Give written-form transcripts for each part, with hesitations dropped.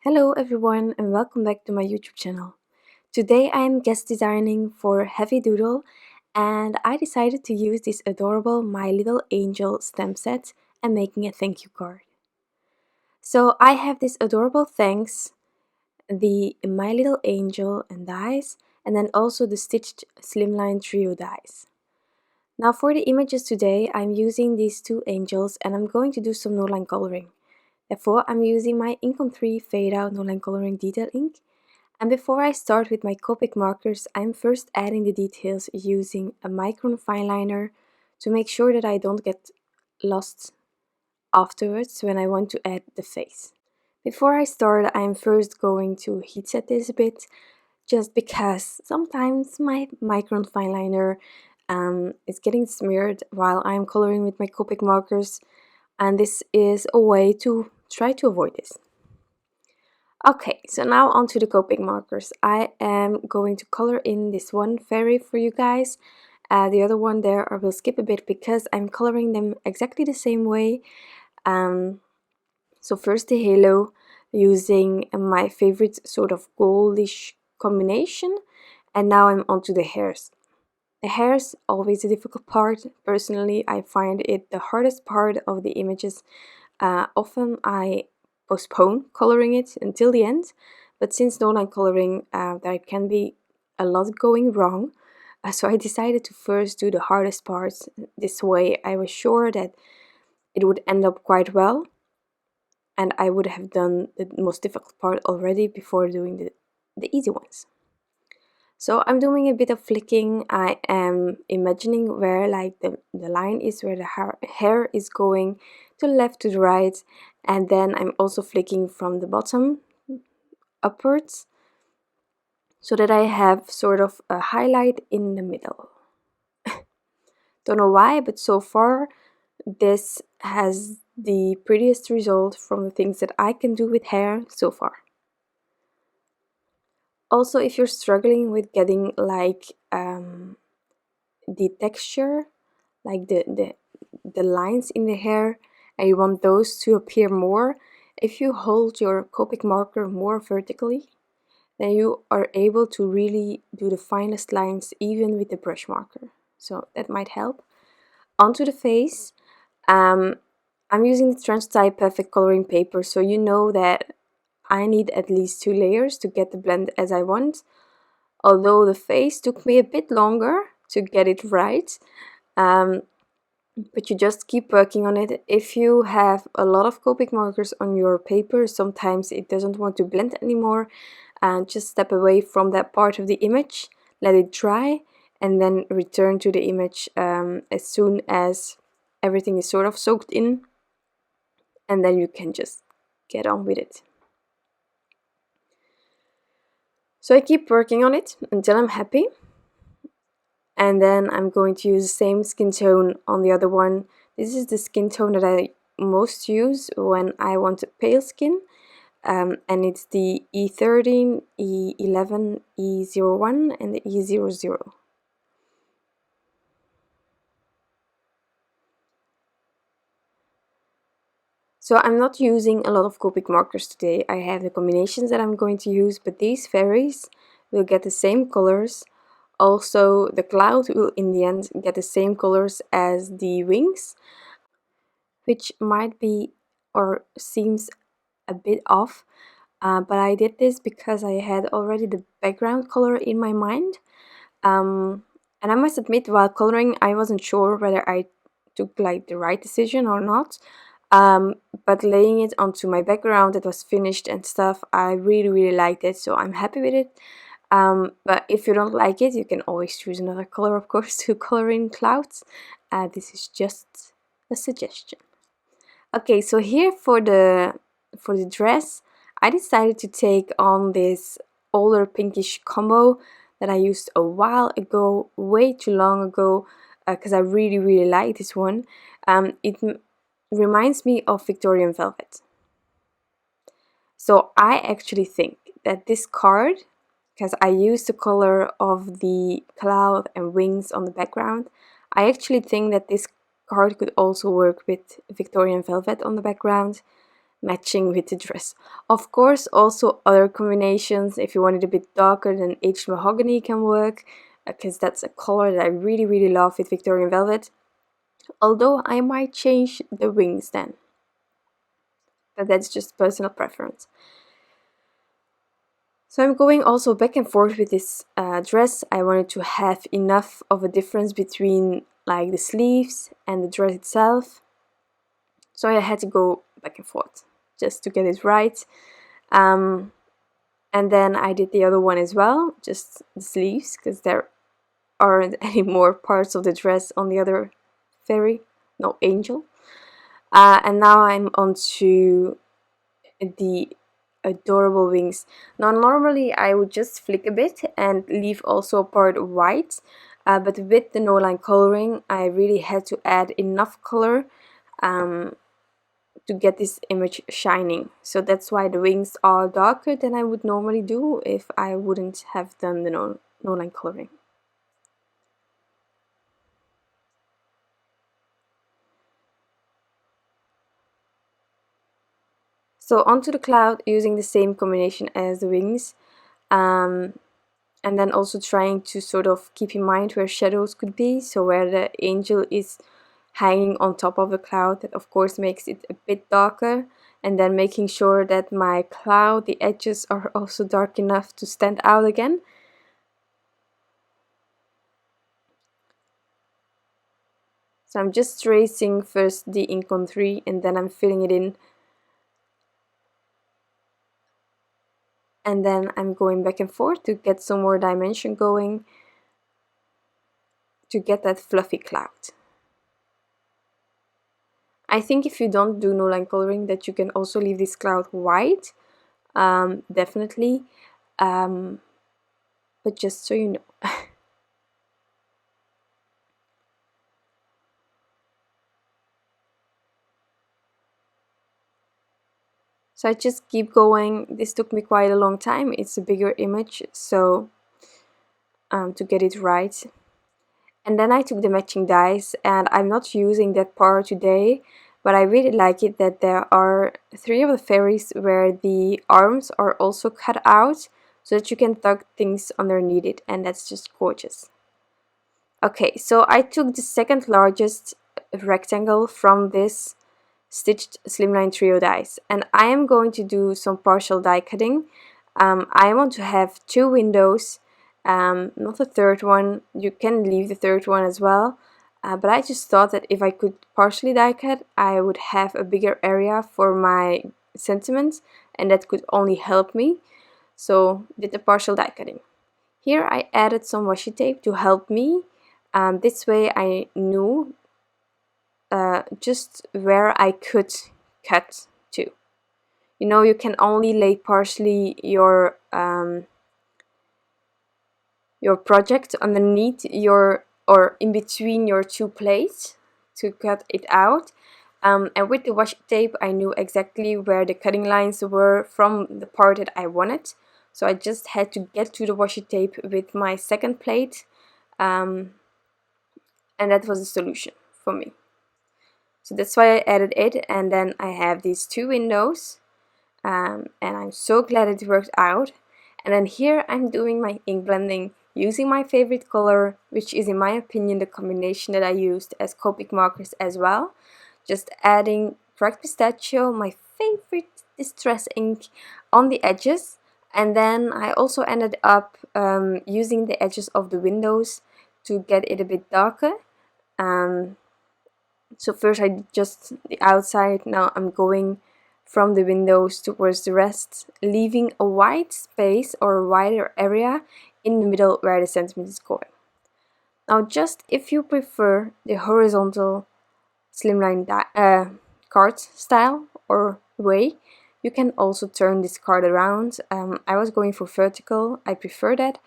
Hello everyone and welcome back to my YouTube channel. Today I am guest designing for Heffy Doodle and I decided to use this adorable My Little Angel stamp set and making a thank you card. So I have this adorable thanks, the My Little Angel and dies, and then also the stitched Slimline trio dies. Now for the images today I'm using these two angels and I'm going to do some Noline coloring. Therefore, I'm using my Income 3 Fadeout Noline Coloring Detail ink. And before I start with my Copic markers, I'm first adding the details using a MICRON Fineliner to make sure that I don't get lost afterwards when I want to add the face. Before I start, I'm first going to heat set this a bit, just because sometimes my MICRON Fineliner is getting smeared while I'm coloring with my Copic markers, and this is a way to try to avoid this. Okay, so now onto the Copic markers. I am going to color in this one fairy for you guys. The other one there I will skip a bit because I'm coloring them exactly the same way. So first the halo using my favorite sort of goldish combination, and now I'm onto the hairs. The hairs always a difficult part. Personally, I find it the hardest part of the images. Often I postpone coloring it until the end, but since Noline coloring there can be a lot going wrong, so I decided to first do the hardest parts. This way I was sure that it would end up quite well and I would have done the most difficult part already before doing the easy ones. So I'm doing a bit of flicking. I am imagining where like the line is, where the hair is going to the left, to the right, and then I'm also flicking from the bottom upwards so that I have sort of a highlight in the middle. Don't know why, but so far this has the prettiest result from the things that I can do with hair so far. Also, if you're struggling with getting like the texture, like the lines in the hair, and you want those to appear more, if you hold your Copic marker more vertically, then you are able to really do the finest lines even with the brush marker. So that might help. Onto the face, I'm using the Transotype Perfect Coloring Paper, so you know that I need at least 2 layers to get the blend as I want. Although the face took me a bit longer to get it right. But you just keep working on it. If you have a lot of Copic markers on your paper, sometimes it doesn't want to blend anymore, and just step away from that part of the image, let it dry, and then return to the image as soon as everything is sort of soaked in, and then you can just get on with it. So I keep working on it until I'm happy. And then I'm going to use the same skin tone on the other one. This is the skin tone that I most use when I want a pale skin. And it's the E13, E11, E01 and the E00. So I'm not using a lot of Copic markers today. I have the combinations that I'm going to use, but these fairies will get the same colors. Also, the cloud will in the end get the same colors as the wings, which might be or seems a bit off, but I did this because I had already the background color in my mind. And I must admit, while coloring, I wasn't sure whether I took like the right decision or not. But laying it onto my background that was finished and stuff, I really liked it, so I'm happy with it. But if you don't like it, you can always choose another color, of course, to color in clouds. This is just a suggestion. Okay, so here for the dress, I decided to take on this older pinkish combo that I used a while ago, way too long ago, because I really like this one. It reminds me of Victorian velvet. So I actually think that this card, because I used the color of the cloud and wings on the background, I actually think that this card could also work with Victorian velvet on the background. matching with the dress. Of course, also other combinations, if you want it a bit darker, then aged mahogany can work, because that's a color that I really love with Victorian velvet. Although I might change the wings then, but that's just personal preference. So I'm going also back and forth with this dress. I wanted to have enough of a difference between like the sleeves and the dress itself. So I had to go back and forth just to get it right. And then I did the other one as well, just the sleeves, because there aren't any more parts of the dress on the other angel. And now I'm on to the adorable wings. Now normally I would just flick a bit and leave also a part white, but with the Noline coloring I really had to add enough color to get this image shining. So that's why the wings are darker than I would normally do if I wouldn't have done the Noline coloring. So onto the cloud using the same combination as the wings, and then also trying to sort of keep in mind where shadows could be, so where the angel is hanging on top of the cloud, that of course makes it a bit darker, and then making sure that my cloud, the edges are also dark enough to stand out again. So I'm just tracing first the ink on 3 and then I'm filling it in. And then I'm going back and forth to get some more dimension going, to get that fluffy cloud. I think if you don't do Noline coloring, that you can also leave this cloud white, definitely, but just so you know. So I just keep going. This took me quite a long time. It's a bigger image, so to get it right. And then I took the matching dies, and I'm not using that part today, but I really like it that there are 3 of the fairies where the arms are also cut out so that you can tuck things underneath it, and that's just gorgeous. Okay, so I took the second largest rectangle from this stitched Slimline trio dies, and I am going to do some partial die cutting. I want to have 2 windows, not a third one. You can leave the third one as well, but I just thought that if I could partially die cut, I would have a bigger area for my sentiments, and that could only help me. So did the partial die cutting. Here I added some washi tape to help me. This way I knew just where I could cut to. You know, you can only lay partially your project underneath your, or in between your 2 plates to cut it out. And with the washi tape I knew exactly where the cutting lines were from the part that I wanted. So I just had to get to the washi tape with my second plate, and that was the solution for me. So that's why I added it, and then I have these 2 windows, and I'm so glad it worked out. And then here I'm doing my ink blending using my favorite color, which is in my opinion the combination that I used as Copic markers as well. Just adding cracked pistachio, my favorite distress ink, on the edges, and then I also ended up using the edges of the windows to get it a bit darker. So first I did just the outside, now I'm going from the windows towards the rest, leaving a white space or a wider area in the middle where the sentiment is going. Now just if you prefer the horizontal Slimline card style or way, you can also turn this card around. I was going for vertical, I prefer that,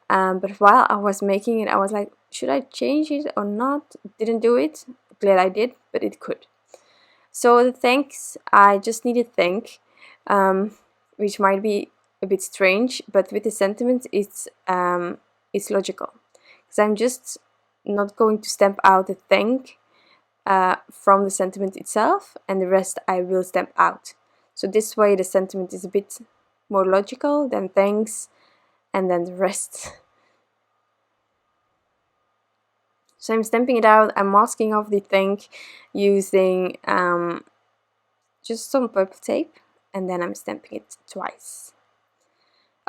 but while I was making it I was like, should I change it or not? Didn't do it. Glad I did, but it could. So the thanks, I just needed thank, which might be a bit strange, but with the sentiment it's logical, because I'm just not going to stamp out the thank from the sentiment itself, and the rest I will stamp out. So this way the sentiment is a bit more logical, then thanks, and then the rest. So I'm stamping it out. I'm masking off the thank using just some purple tape, and then I'm stamping it twice.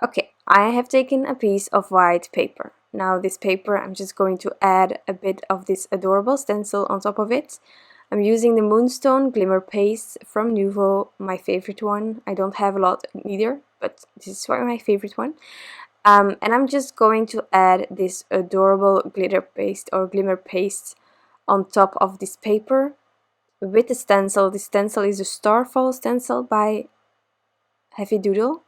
Okay, I have taken a piece of white paper. Now this paper, I'm just going to add a bit of this adorable stencil on top of it. I'm using the Moonstone Glimmer paste from NUVO, my favorite one. I don't have a lot either, but this is my favorite one. And I'm just going to add this adorable glitter paste or glimmer paste on top of this paper with the stencil. The stencil is a Starfall stencil by Heffy Doodle.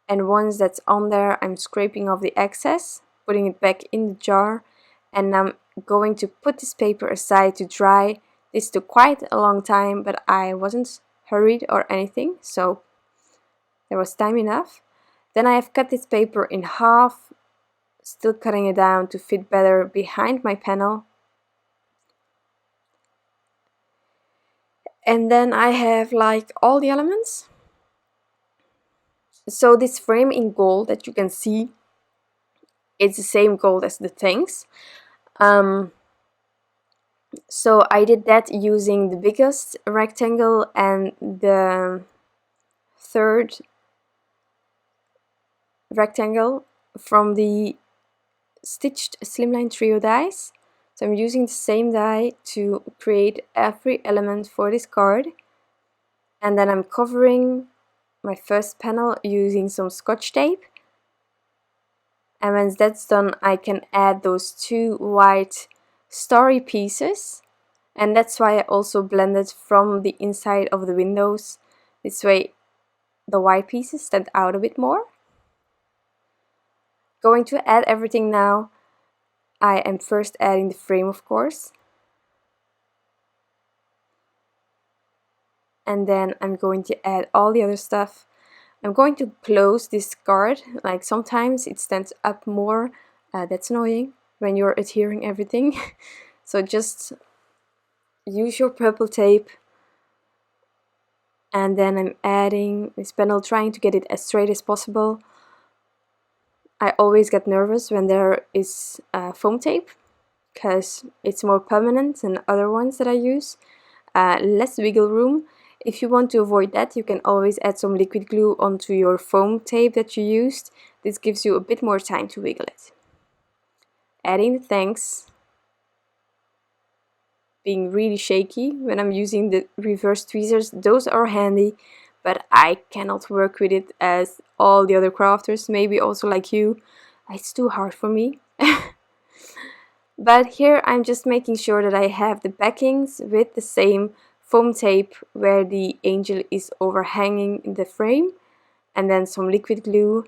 And once that's on there, I'm scraping off the excess, putting it back in the jar, and I'm going to put this paper aside to dry. This took quite a long time, but I wasn't hurried or anything, so there was time enough. Then I have cut this paper in half, still cutting it down to fit better behind my panel. And then I have like all the elements. So this frame in gold that you can see, it's the same gold as the thanks. So I did that using the biggest rectangle and the third rectangle from the stitched Slimline trio dies. So I'm using the same die to create every element for this card. And then I'm covering my first panel using some Scotch tape. And once that's done, I can add those two white starry pieces. And that's why I also blended from the inside of the windows. This way the white pieces stand out a bit more. Going to add everything now. I am first adding the frame, of course. And then I'm going to add all the other stuff. I'm going to close this card, like sometimes it stands up more. That's annoying when you're adhering everything. So just use your purple tape. And then I'm adding this panel, trying to get it as straight as possible. I always get nervous when there is foam tape, because it's more permanent than other ones that I use. Less wiggle room. If you want to avoid that, you can always add some liquid glue onto your foam tape that you used. This gives you a bit more time to wiggle it. Adding the thanks. Being really shaky when I'm using the reverse tweezers. Those are handy, but I cannot work with it as all the other crafters, maybe also like you. It's too hard for me. But here I'm just making sure that I have the backings with the same foam tape where the angel is overhanging the frame, and then some liquid glue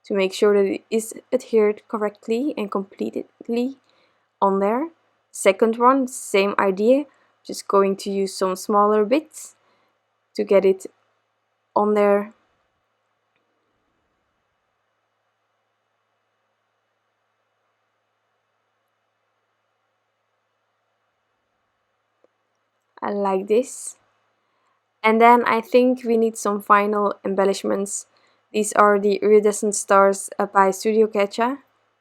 to make sure that it is adhered correctly and completely on there. Second one, same idea, just going to use some smaller bits to get it on there. I like this. And then I think we need some final embellishments. These are the Iridescent stars by Studio Katia,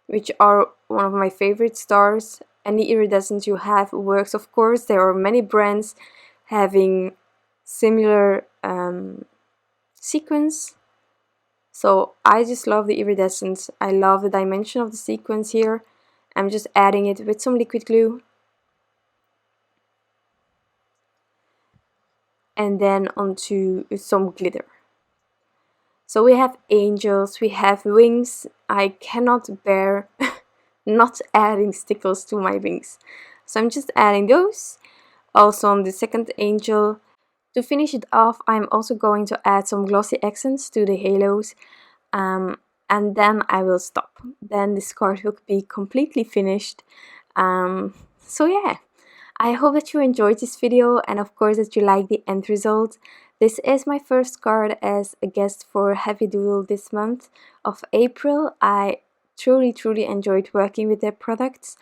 which are one of my favorite stars. Any iridescent you have works, of course. There are many brands having similar sequence. So I just love the iridescent. I love the dimension of the sequence here. I'm just adding it with some liquid glue. And then onto some glitter. So we have angels, we have wings. I cannot bear not adding stickles to my wings. So I'm just adding those. Also on the second angel. To finish it off, I'm also going to add some glossy accents to the halos. And then I will stop. Then this card will be completely finished. So yeah. I hope that you enjoyed this video, and of course that you like the end result. This is my first card as a guest for Heffy Doodle this month of April. I truly enjoyed working with their products.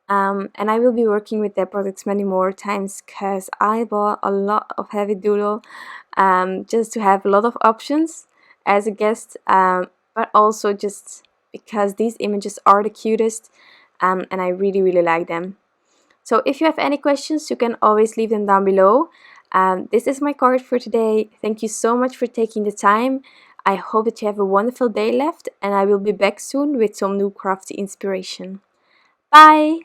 And I will be working with their products many more times because I bought a lot of Heffy Doodle just to have a lot of options as a guest, but also just because these images are the cutest, and I really really like them. So if you have any questions, you can always leave them down below. This is my card for today. Thank you so much for taking the time. I hope that you have a wonderful day left, and I will be back soon with some new crafty inspiration. Bye!